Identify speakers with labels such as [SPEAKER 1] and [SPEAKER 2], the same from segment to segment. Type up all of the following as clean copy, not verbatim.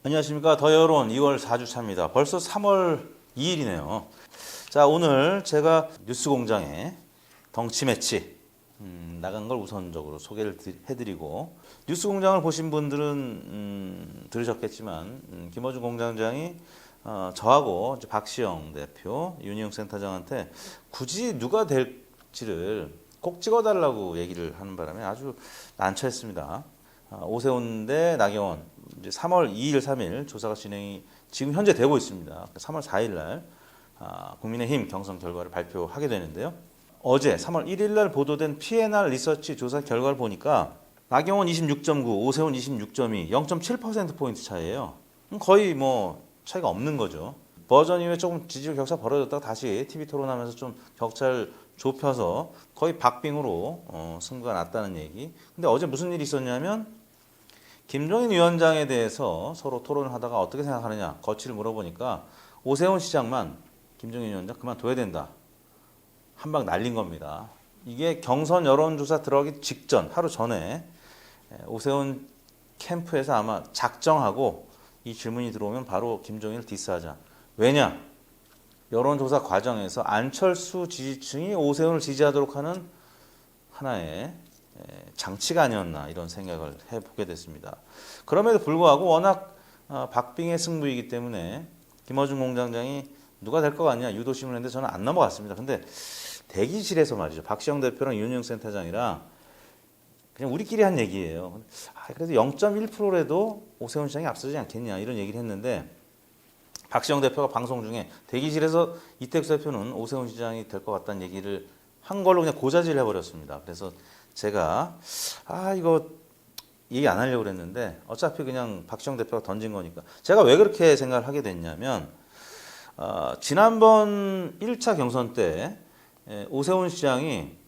[SPEAKER 1] 안녕하십니까. 더 여론 2월 4주차입니다. 벌써 3월 2일이네요. 자, 오늘 제가 뉴스공장에 덩치 매치 나간 걸 우선적으로 소개를 해드리고, 뉴스공장을 보신 분들은 들으셨겠지만 김어준 공장장이 저하고 이제 박시영 대표, 윤희용 센터장한테 굳이 누가 될지를 꼭 찍어달라고 얘기를 하는 바람에 아주 난처했습니다. 오세훈 대 나경원, 이제 3월 2일, 3일 조사가 진행이 지금 현재 되고 있습니다. 3월 4일 날 국민의힘 경선 결과를 발표하게 되는데요. 어제 3월 1일 날 보도된 P&R 리서치 조사 결과를 보니까 나경원 26.9, 오세훈 26.2, 0.7%포인트 차이예요. 거의 뭐 차이가 없는 거죠. 버전 이후에 조금 지지율 격차 벌어졌다가 다시 TV 토론하면서 좀 격차를 좁혀서 거의 박빙으로 승부가 났다는 얘기. 근데 어제 무슨 일이 있었냐면 김종인 위원장에 대해서 서로 토론을 하다가 어떻게 생각하느냐 거취를 물어보니까 오세훈 시장만 김종인 위원장 그만둬야 된다. 한 방 날린 겁니다. 이게 경선 여론조사 들어가기 직전 하루 전에 오세훈 캠프에서 아마 작정하고 이 질문이 들어오면 바로 김종인을 디스하자. 왜냐? 여론조사 과정에서 안철수 지지층이 오세훈을 지지하도록 하는 하나의 장치가 아니었나 이런 생각을 해보게 됐습니다. 그럼에도 불구하고 워낙 박빙의 승부이기 때문에 김어준 공장장이 누가 될 것 같냐 유도심을 했는데 저는 안 넘어갔습니다. 근데 대기실에서 말이죠. 박시영 대표랑 윤영 센터장이랑 그냥 우리끼리 한 얘기예요. 그래도 0.1%라도 오세훈 시장이 앞서지 않겠냐 이런 얘기를 했는데 박시영 대표가 방송 중에 대기실에서 이택수 대표는 오세훈 시장이 될 것 같다는 얘기를 한 걸로 그냥 고자질을 해버렸습니다. 그래서 제가 이거 얘기 안 하려고 그랬는데 어차피 그냥 박시영 대표가 던진 거니까 제가 왜 그렇게 생각을 하게 됐냐면 지난번 1차 경선 때 오세훈 시장이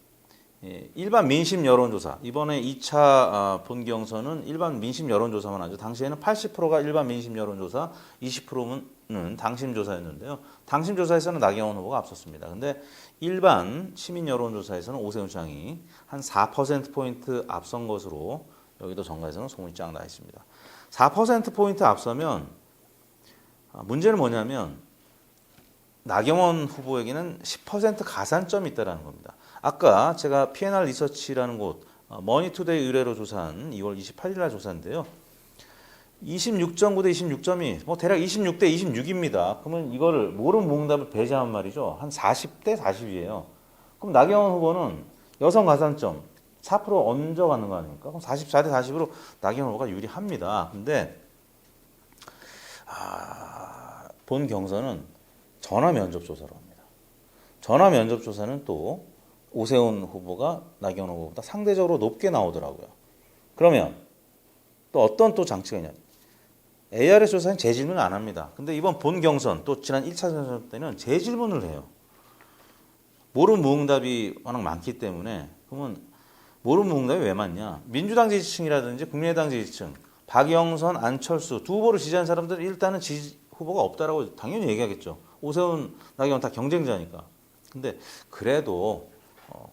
[SPEAKER 1] 일반 민심 여론조사, 이번에 2차 본경선은 일반 민심 여론조사만 하죠. 당시에는 80%가 일반 민심 여론조사, 20%는 당심조사였는데요. 당심조사에서는 나경원 후보가 앞섰습니다. 근데 일반 시민 여론조사에서는 오세훈 시장이 한 4%포인트 앞선 것으로 여기도 정가에서는 소문이 쫙 나 있습니다. 4%포인트 앞서면 문제는 뭐냐면 나경원 후보에게는 10% 가산점이 있다는 겁니다. 아까 제가 P&R 리서치라는 곳 머니투데이 의뢰로 조사한 2월 28일 날 조사인데요. 26.9 대 26.2, 뭐 대략 26 대 26입니다. 그러면 이거를 모른 무응답을 배제하면 말이죠. 한 40 대 40이에요. 그럼 나경원 후보는 여성 가산점 4% 얹어가는 거 아닙니까? 그럼 44 대 40으로 나경원 후보가 유리합니다. 근데 본 경선은 전화 면접 조사로 합니다. 전화 면접 조사는 또 오세훈 후보가 나경원 후보보다 상대적으로 높게 나오더라고요. 그러면 또 어떤 또 장치가 있냐? ARS 조사는 재질문 안 합니다. 근데 이번 본 경선 또 지난 1차 경선 때는 재질문을 해요. 모른 무응답이 워낙 많기 때문에 그러면 모른 무응답이 왜 많냐? 민주당 지지층이라든지 국민의당 지지층, 박영선, 안철수 두 후보를 지지하는 사람들은 일단은 지지 후보가 없다라고 당연히 얘기하겠죠. 오세훈, 나경원 다 경쟁자니까. 근데 그래도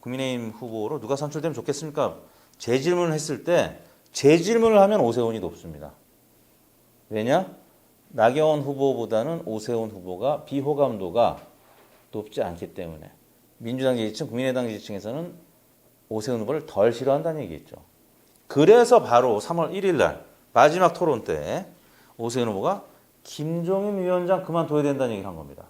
[SPEAKER 1] 국민의힘 후보로 누가 선출되면 좋겠습니까? 재질문을 했을 때 재질문을 하면 오세훈이 높습니다. 왜냐? 나경원 후보보다는 오세훈 후보가 비호감도가 높지 않기 때문에 민주당 지지층, 국민의당 지지층에서는 오세훈 후보를 덜 싫어한다는 얘기겠죠. 그래서 바로 3월 1일 날 마지막 토론 때 오세훈 후보가 김종인 위원장 그만둬야 된다는 얘기를 한 겁니다.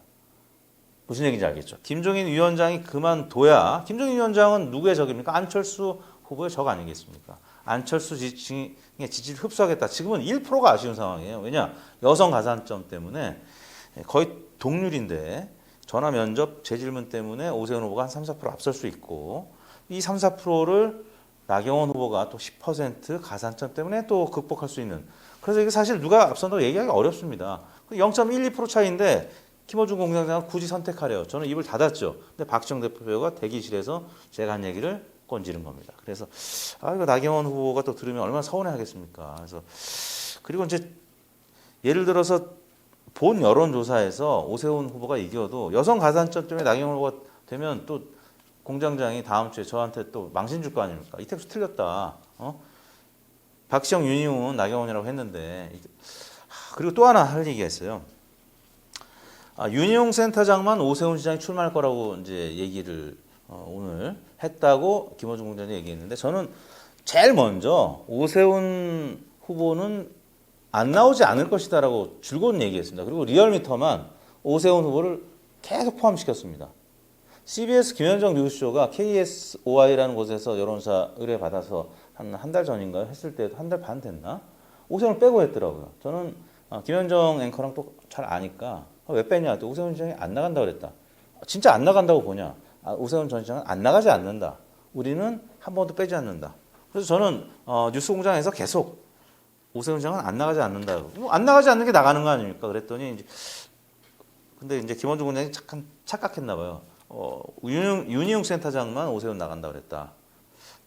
[SPEAKER 1] 무슨 얘기인지 알겠죠? 김종인 위원장이 그만둬야, 김종인 위원장은 누구의 적입니까? 안철수 후보의 적 아니겠습니까? 안철수 지지층의 지지를 흡수하겠다. 지금은 1%가 아쉬운 상황이에요. 왜냐? 여성 가산점 때문에 거의 동률인데 전화 면접 재질문 때문에 오세훈 후보가 한 3, 4% 앞설 수 있고 이 3, 4%를 나경원 후보가 또 10% 가산점 때문에 또 극복할 수 있는. 그래서 이게 사실 누가 앞선다고 얘기하기 어렵습니다. 0.12% 차이인데 김어준 공장장을 굳이 선택하래요. 저는 입을 닫았죠. 근데 박시영 대표가 대기실에서 제가 한 얘기를 건지는 겁니다. 그래서 이거 나경원 후보가 또 들으면 얼마나 서운해하겠습니까. 그래서 그리고 이제 예를 들어서 본 여론조사에서 오세훈 후보가 이겨도 여성 가산점 때문에 나경원 후보가 되면 또 공장장이 다음 주에 저한테 또 망신 줄 거 아닙니까. 이택수 틀렸다. 박시영, 윤희웅은 나경원이라고 했는데 그리고 또 하나 할 얘기가 있어요. 윤희용 센터장만 오세훈 시장이 출마할 거라고 이제 얘기를 오늘 했다고 김어준 공장장이 얘기했는데 저는 제일 먼저 오세훈 후보는 안 나오지 않을 것이다라고 줄곧 얘기했습니다. 그리고 리얼미터만 오세훈 후보를 계속 포함시켰습니다. CBS 김현정 뉴스쇼가 KSOI라는 곳에서 여론조사 의뢰 받아서 한 달 전인가요? 했을 때도 한 달 반 됐나? 오세훈을 빼고 했더라고요. 저는 김현정 앵커랑 또 잘 아니까 왜 빼냐? 또 오세훈 시장이 안 나간다고 그랬다. 진짜 안 나간다고 보냐? 오세훈 전 시장은 안 나가지 않는다. 우리는 한 번도 빼지 않는다. 그래서 저는 뉴스공장에서 계속 오세훈 시장은 안 나가지 않는다. 안 나가지 않는 게 나가는 거 아닙니까? 그랬더니 근데 이제 김원중 공장이 착각했나 봐요. 윤희용 센터장만 오세훈 나간다 그랬다.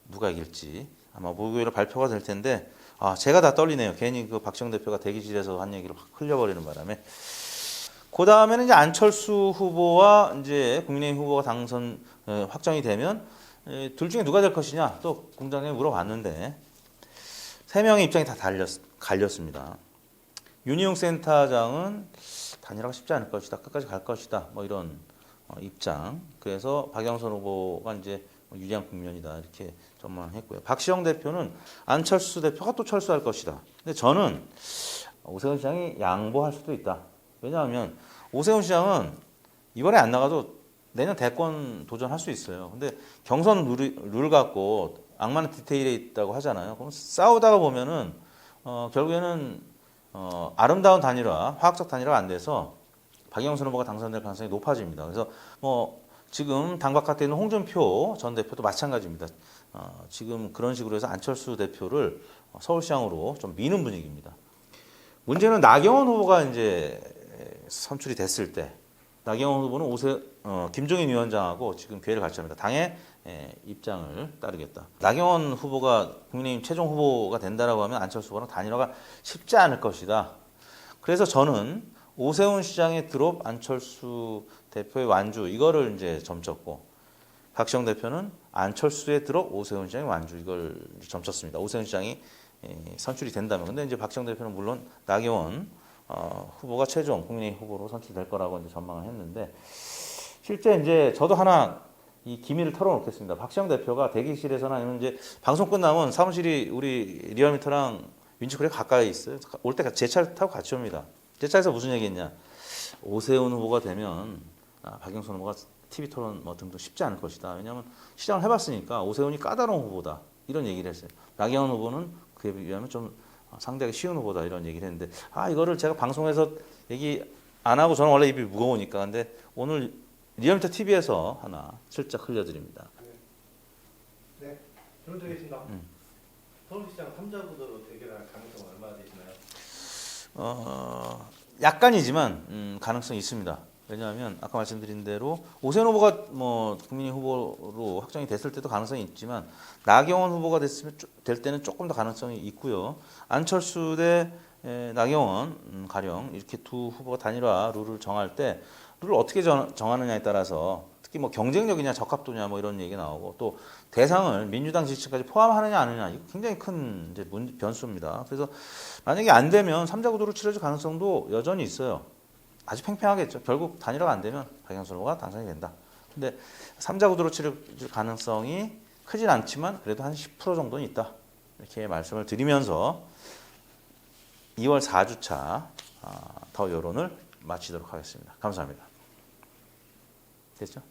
[SPEAKER 1] 누가 이길지 아마 목요일에 발표가 될 텐데 제가 다 떨리네요. 괜히 그 박지원 대표가 대기실에서 한 얘기를 확 흘려버리는 바람에. 그 다음에는 이제 안철수 후보와 이제 국민의힘 후보가 당선 확정이 되면 둘 중에 누가 될 것이냐 또 공장장이 물어봤는데 세 명의 입장이 다 갈렸습니다. 윤희용 센터장은 단일화가 쉽지 않을 것이다. 끝까지 갈 것이다. 뭐 이런 입장. 그래서 박영선 후보가 이제 유리한 국면이다. 이렇게 전망했고요. 박시영 대표는 안철수 대표가 또 철수할 것이다. 근데 저는 오세훈 시장이 양보할 수도 있다. 왜냐하면 오세훈 시장은 이번에 안 나가도 내년 대권 도전할 수 있어요. 근데 경선 룰 갖고 악마는 디테일에 있다고 하잖아요. 그럼 싸우다가 보면은 결국에는 아름다운 단일화, 화학적 단일화가 안 돼서 박영선 후보가 당선될 가능성이 높아집니다. 그래서 지금 당 바깥에 있는 홍준표 전 대표도 마찬가지입니다. 지금 그런 식으로 해서 안철수 대표를 서울시장으로 좀 미는 분위기입니다. 문제는 나경원 후보가 이제 선출이 됐을 때 나경원 후보는 김종인 위원장하고 지금 괴를 같이 합니다. 당의 입장을 따르겠다. 나경원 후보가 국민의힘 최종 후보가 된다라고 하면 안철수 후보랑 단일화가 쉽지 않을 것이다. 그래서 저는 오세훈 시장의 드롭, 안철수 대표의 완주 이거를 이제 점쳤고 박시영 대표는 안철수의 드롭, 오세훈 시장의 완주 이걸 점쳤습니다. 오세훈 시장이 선출이 된다면. 근데 이제 박시영 대표는 물론 나경원 후보가 최종 국민의힘 후보로 선출될 거라고 이제 전망을 했는데 실제 이제 저도 하나 이 기밀을 털어놓겠습니다. 박시영 대표가 대기실에서나 아니면 이제 방송 끝나면 사무실이 우리 리얼미터랑 윈치크에 가까이 있어요. 올 때 제 차를 타고 같이 옵니다. 제 차에서 무슨 얘기했냐? 오세훈 후보가 되면 박영선 후보가 TV 토론 뭐 등등 쉽지 않을 것이다. 왜냐하면 시장을 해봤으니까 오세훈이 까다로운 후보다 이런 얘기를 했어요. 나경원 후보는 그에 비하면 좀 상대하기 쉬운 후보다 이런 얘기를 했는데 이거를 제가 방송에서 얘기 안 하고 저는 원래 입이 무거우니까 근데 오늘 리얼미터 TV에서 하나 슬쩍 흘려드립니다.
[SPEAKER 2] 네, 들어오고 계십니다. 서울시장 3자 구도로 대결할 가능성은 얼마나 되시나요?
[SPEAKER 1] 약간이지만 가능성이 있습니다. 왜냐하면 아까 말씀드린 대로 오세훈 후보가 뭐 국민의힘 후보로 확정이 됐을 때도 가능성이 있지만 나경원 후보가 될 때는 조금 더 가능성이 있고요. 안철수 대 나경원 가령 이렇게 두 후보가 단일화 룰을 정할 때 룰을 어떻게 정하느냐에 따라서 특히 뭐 경쟁력이냐 적합도냐 뭐 이런 얘기 나오고 또 대상을 민주당 지지층까지 포함하느냐 안 하느냐 이거 굉장히 큰 이제 변수입니다. 그래서 만약에 안 되면 3자 구도로 치러질 가능성도 여전히 있어요. 아주 팽팽하겠죠. 결국 단일화가 안 되면 박영선 후보가 당선이 된다. 근데 3자 구도로 치러질 가능성이 크진 않지만 그래도 한 10% 정도는 있다. 이렇게 말씀을 드리면서 2월 4주차 더 여론을 마치도록 하겠습니다. 감사합니다. 됐죠?